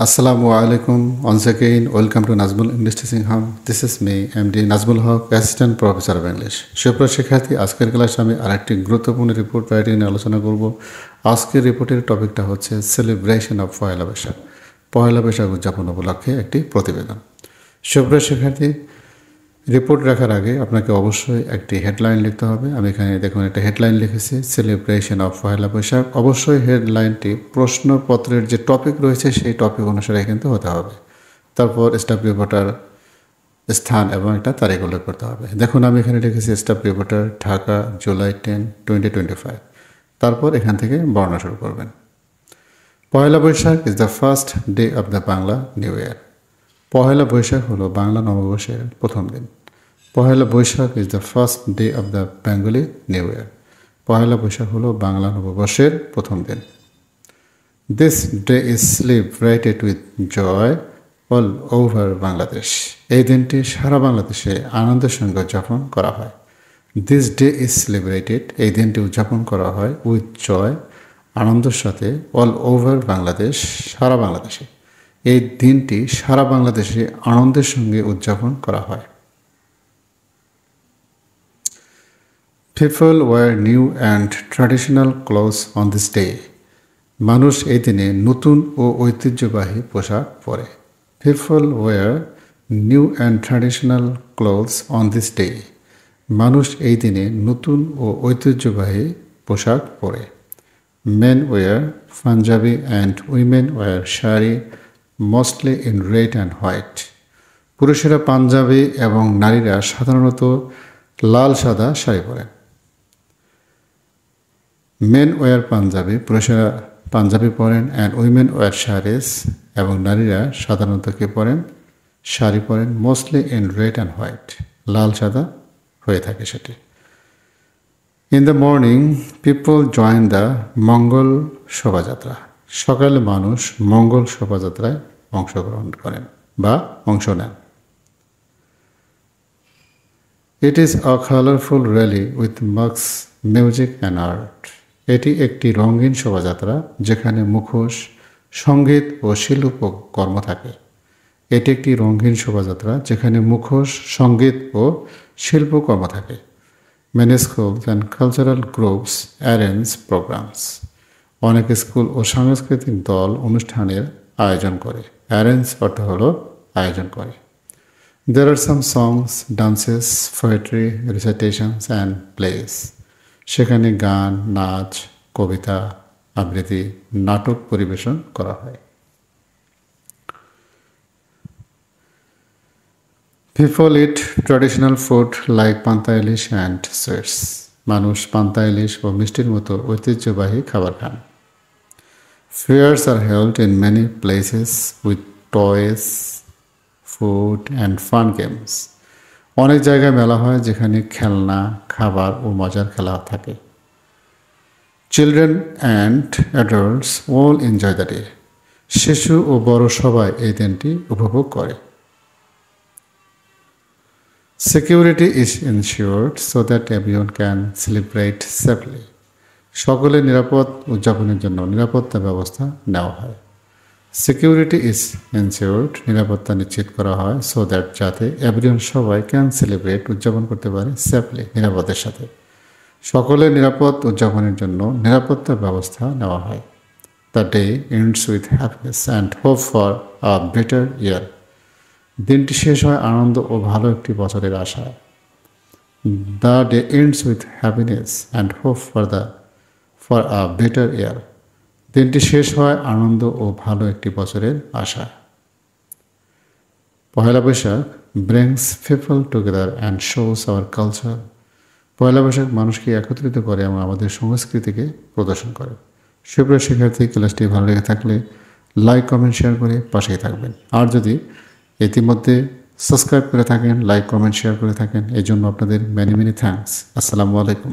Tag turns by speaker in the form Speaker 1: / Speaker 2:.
Speaker 1: Assalamu alaikum. Once again, welcome to Nazmul English Teaching Hub. This is me, MD Nazmul Haq, Assistant Professor of English. সুপ্রিয় শিক্ষার্থী, আজকের ক্লাসে আমি আরেকটি গুরুত্বপূর্ণ রিপোর্ট রাইটিং নিয়ে আলোচনা করব। আজকের রিপোর্টের টপিকটা হচ্ছে সেলিব্রেশন অফ পয়লা বৈশাখ। পয়লা বৈশাখ উদযাপন উপলক্ষে একটি প্রতিবেদন। সুপ্রিয় শিক্ষার্থী, রিপোর্ট রাখার আগে আপনাকে অবশ্যই একটি হেডলাইন লিখতে হবে। আমি এখানে দেখুন একটা হেডলাইন লিখেছি, সেলিব্রেশন অফ পয়লা বৈশাখ। অবশ্যই হেডলাইনটি প্রশ্নপত্রের যে টপিক রয়েছে সেই টপিক অনুসারে কিন্তু হতে হবে। তারপর স্টাফ রিপোর্টার স্থান এবং একটা তারিখ উল্লেখ করতে হবে। দেখুন আমি এখানে লিখেছি স্টাফ রিপোর্টার ঢাকা জুলাই 10, 2025। তারপর এখান থেকে বর্ণনা শুরু করবেন। Poila Boishakh is the first day of the Bangla new year. Poila Boishakh হলো বাংলা নববর্ষের প্রথম দিন। Poila Boishakh is the first day of the Bengali new year. Poila Boishakh হলো বাংলা নববর্ষের প্রথম দিন। This day is celebrated with joy all over Bangladesh. এই দিনটি সারা বাংলাদেশে আনন্দের সঙ্গে উদযাপন করা হয়। দিস ডে ইজ সেলিব্রেটেড, এই দিনটি উদযাপন করা হয় উইথ জয়, আনন্দের সাথে, অল ওভার বাংলাদেশ, সারা বাংলাদেশে। এই দিনটি সারা বাংলাদেশে আনন্দের সঙ্গে উদযাপন করা হয়। People wear new and traditional clothes on this day. মানুষ এই দিনে নতুন ও ঐতিহ্যবাহী পোশাক পরে। People wear new and traditional clothes on this day. মানুষ এই দিনে নতুন ও ঐতিহ্যবাহী পোশাক পরে। Men wear Punjabi and women wear shari, mostly in red and white. পুরুষেরা পাঞ্জাবি এবং নারীরা সাধারণত লাল সাদা শাড়ি পরেন। মেন ওয়ার পাঞ্জাবি, পুরুষেরা পাঞ্জাবি পরেন, অ্যান্ড উইমেন ওয়ার শাড়িস, এবং নারীরা সাধারণত কি পরেন? শাড়ি পরেন, mostly in red and white, লাল সাদা হয়ে থাকে সেটি। In the morning people join the Mangal Shobhajatra. সকালে মানুষ মঙ্গল শোভাযাত্রায় অংশগ্রহণ করেন বা অংশ নেন। It is a colourful rally with mask, music and art. এটি একটি রঙিন শোভাযাত্রা যেখানে মুখোশ, সঙ্গীত ও শিল্পকর্ম থাকে। এটি একটি রঙিন শোভাযাত্রা যেখানে মুখোশ, সঙ্গীত ও শিল্পকর্ম থাকে। Many schools and cultural groups arrange programs. অনেক স্কুল ও সাংস্কৃতিক দল অনুষ্ঠানের আয়োজন করে। অ্যারেঞ্জ অর্থ হলো আয়োজন করে। There are some songs, dances, poetry, recitations and plays. সেখানে গান, নাচ, কবিতা, আবৃত্তি, নাটক পরিবেশন করা হয়। People eat traditional food like পান্তা ইলিশ and sweets. মানুষ পান্তা ইলিশ ও মিষ্টির মতো ঐতিহ্যবাহী খাবার খান। Fairs are held in many places with toys, food and fun games. অনেক জায়গায় মেলা হয় যেখানে খেলনা, খাবার ও মজার খেলা থাকে। Children and adults all enjoy the day. শিশু ও বড় সবাই এই দিনটি উপভোগ করে। Security is ensured so that everyone can celebrate safely. সকলের নিরাপদ উদযাপনের জন্য নিরাপত্তা ব্যবস্থা নেওয়া হয়। সিকিউরিটি ইজ এনশিওরড, নিরাপত্তা নিশ্চিত করা হয়, সো দ্যাট যাতে এভরিওয়ান সবাই ক্যান সেলিব্রেট উদযাপন করতে পারে সেফলি, নিরাপদের সাথে। সকলের নিরাপদ উদযাপনের জন্য নিরাপত্তা ব্যবস্থা নেওয়া হয়। The day ends with happiness and hope for a better year. দিনটি শেষ হয় আনন্দ ও ভালো একটি বছরের আশায়। The day ends with happiness and hope for a better year. দিনটি শেষ হয় আনন্দ ও ভালো একটি বছরের আশা। Poila Baishakh brings people together and shows our culture. Poila Baishakh মানুষকে একত্রিত করে এবং আমাদের সংস্কৃতিকে প্রদর্শন করে। সুপ্রিয় শিক্ষার্থী, ক্লাসটি ভালো লেগে থাকলে লাইক, কমেন্ট, শেয়ার করে পাশেই থাকবেন। আর যদি ইতিমধ্যে সাবস্ক্রাইব করে থাকেন, লাইক, কমেন্ট, শেয়ার করে থাকেন, এই জন্য আপনাদের মেনি মেনি থ্যাঙ্কস। আসসালামু আলাইকুম।